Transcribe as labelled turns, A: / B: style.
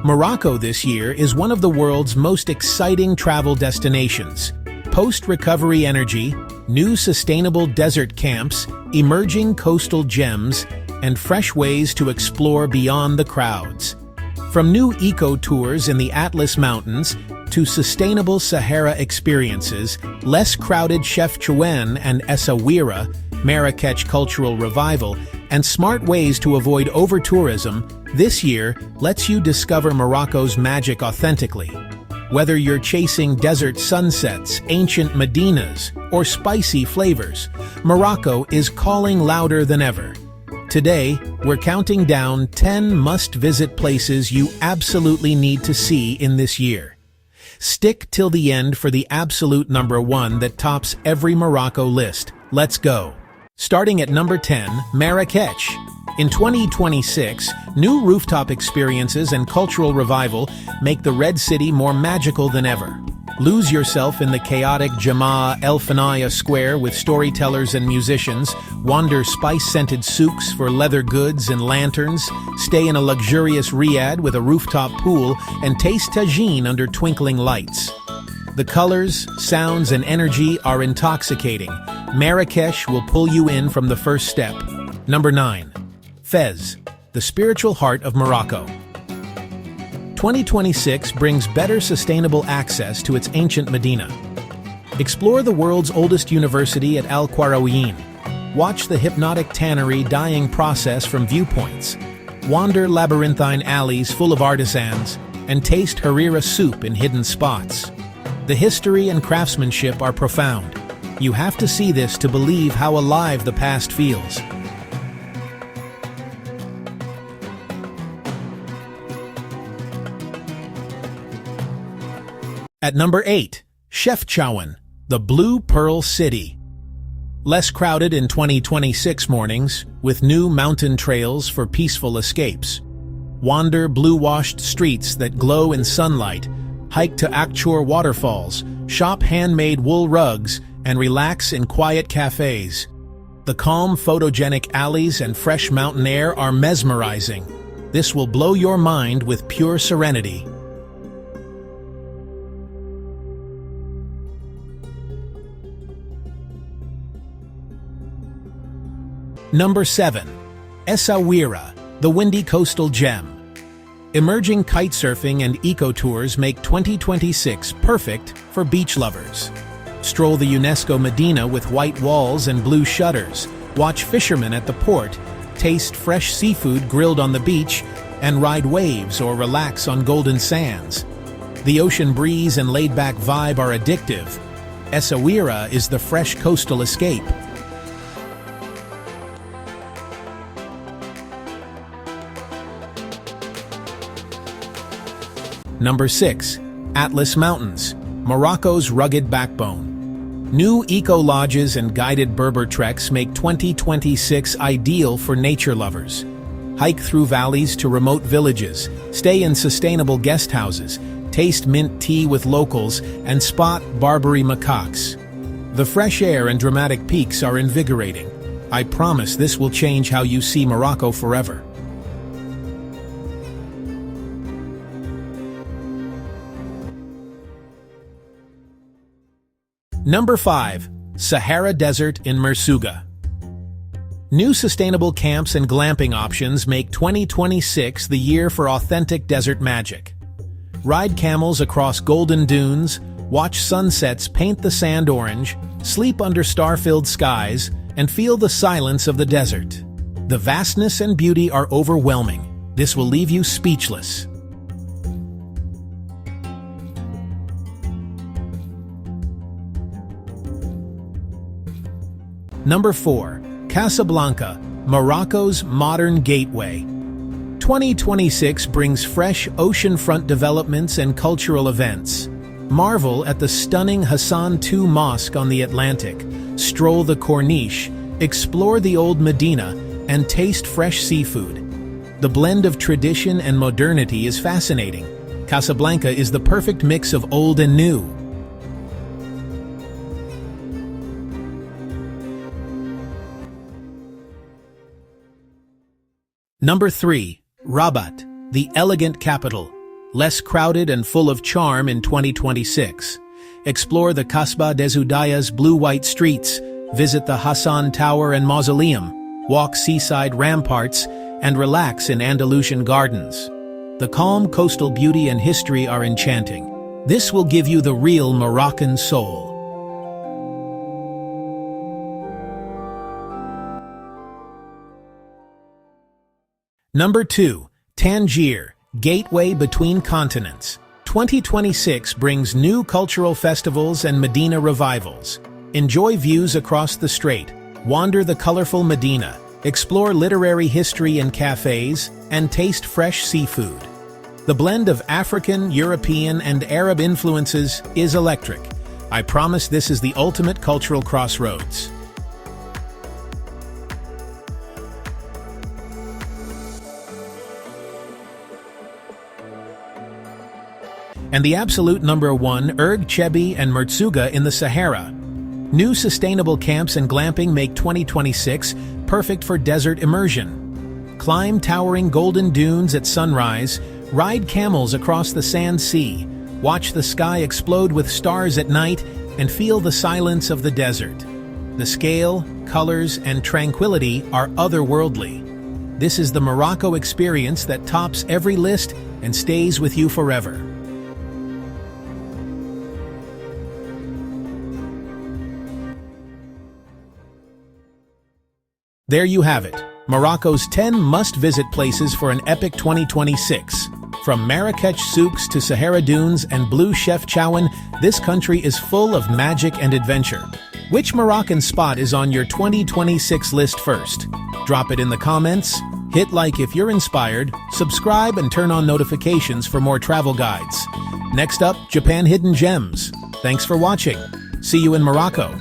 A: Morocco this year is one of the world's most exciting travel destinations. Post-recovery energy, new sustainable desert camps, emerging coastal gems, and fresh ways to explore beyond the crowds. From new eco-tours in the Atlas Mountains to sustainable Sahara experiences, less crowded Chefchaouen and Essaouira, Marrakech cultural revival, and smart ways to avoid over-tourism, this year lets you discover Morocco's magic authentically. Whether you're chasing desert sunsets, ancient Medinas, or spicy flavors, Morocco is calling louder than ever. Today, we're counting down 10 must-visit places you absolutely need to see in this year. Stick till the end for the absolute number one that tops every Morocco list. Let's go! Starting at number 10, Marrakech. In 2026, new rooftop experiences and cultural revival make the Red City more magical than ever. Lose yourself in the chaotic Jemaa El Fnaya Square with storytellers and musicians, wander spice-scented souks for leather goods and lanterns, stay in a luxurious riad with a rooftop pool, and taste tagine under twinkling lights. The colors, sounds, and energy are intoxicating. Marrakech will pull you in from the first step. Number 9. Fez, the spiritual heart of Morocco. 2026 brings better sustainable access to its ancient Medina. Explore the world's oldest university at Al Qarawiyyin. Watch the hypnotic tannery dyeing process from viewpoints. Wander labyrinthine alleys full of artisans, and taste harira soup in hidden spots. The history and craftsmanship are profound. You have to see this to believe how alive the past feels. At number 8, Chefchaouen, the Blue Pearl City. Less crowded in 2026 mornings, with new mountain trails for peaceful escapes. Wander blue-washed streets that glow in sunlight, hike to Akchour waterfalls, shop handmade wool rugs, and relax in quiet cafes. The calm, photogenic alleys and fresh mountain air are mesmerizing. This will blow your mind with pure serenity. Number 7. Essaouira, the windy coastal gem. Emerging kitesurfing and eco-tours make 2026 perfect for beach lovers. Stroll the UNESCO Medina with white walls and blue shutters, watch fishermen at the port, taste fresh seafood grilled on the beach, and ride waves or relax on golden sands. The ocean breeze and laid-back vibe are addictive. Essaouira is the fresh coastal escape. Number 6. Atlas Mountains, Morocco's rugged backbone. New eco-lodges and guided Berber treks make 2026 ideal for nature lovers. Hike through valleys to remote villages, stay in sustainable guest houses, taste mint tea with locals, and spot Barbary macaques. The fresh air and dramatic peaks are invigorating. I promise this will change how you see Morocco forever. Number 5. Sahara Desert in Merzouga. New sustainable camps and glamping options make 2026 the year for authentic desert magic. Ride camels across golden dunes, watch sunsets paint the sand orange, sleep under star-filled skies, and feel the silence of the desert. The vastness and beauty are overwhelming. This will leave you speechless. Number 4. Casablanca, Morocco's modern gateway. 2026 brings fresh oceanfront developments and cultural events. Marvel at the stunning Hassan II Mosque on the Atlantic, stroll the Corniche, explore the old Medina, and taste fresh seafood. The blend of tradition and modernity is fascinating. Casablanca is the perfect mix of old and new. Number 3. Rabat, the elegant capital. less crowded and full of charm in 2026. Explore the Kasbah des Oudayas blue-white streets, visit the Hassan Tower and Mausoleum, walk seaside ramparts, and relax in Andalusian gardens. The calm coastal beauty and history are enchanting. This will give you the real Moroccan soul. Number 2. Tangier, gateway between continents. 2026 brings new cultural festivals and Medina revivals. Enjoy views across the strait, wander the colorful Medina, explore literary history in cafes, and taste fresh seafood. The blend of African, European, and Arab influences is electric. I promise this is the ultimate cultural crossroads. And the absolute number 1, Erg Chebi and Mertzuga in the Sahara. New sustainable camps and glamping make 2026 perfect for desert immersion. Climb towering golden dunes at sunrise, ride camels across the sand sea, watch the sky explode with stars at night, and feel the silence of the desert. The scale, colors, and tranquility are otherworldly. This is the Morocco experience that tops every list and stays with you forever. There you have it, Morocco's 10 must-visit places for an epic 2026. From Marrakech souks to Sahara dunes and blue Chefchaouen, this country is full of magic and adventure. Which Moroccan spot is on your 2026 list first? Drop it in the comments, hit like if you're inspired, subscribe and turn on notifications for more travel guides. Next up, Japan Hidden Gems. Thanks for watching. See you in Morocco.